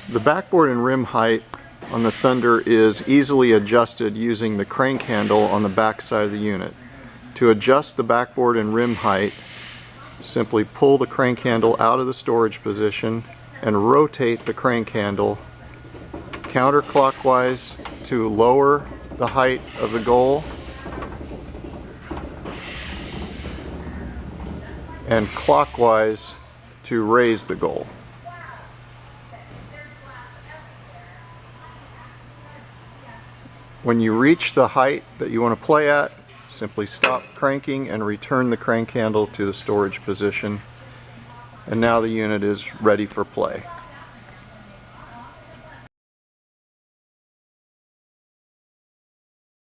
The backboard and rim height on the Thunder is easily adjusted using the crank handle on the back side of the unit. To adjust the backboard and rim height, simply pull the crank handle out of the storage position and rotate the crank handle counterclockwise to lower the height of the goal and clockwise to raise the goal. When you reach the height that you want to play at, simply stop cranking and return the crank handle to the storage position. And now the unit is ready for play.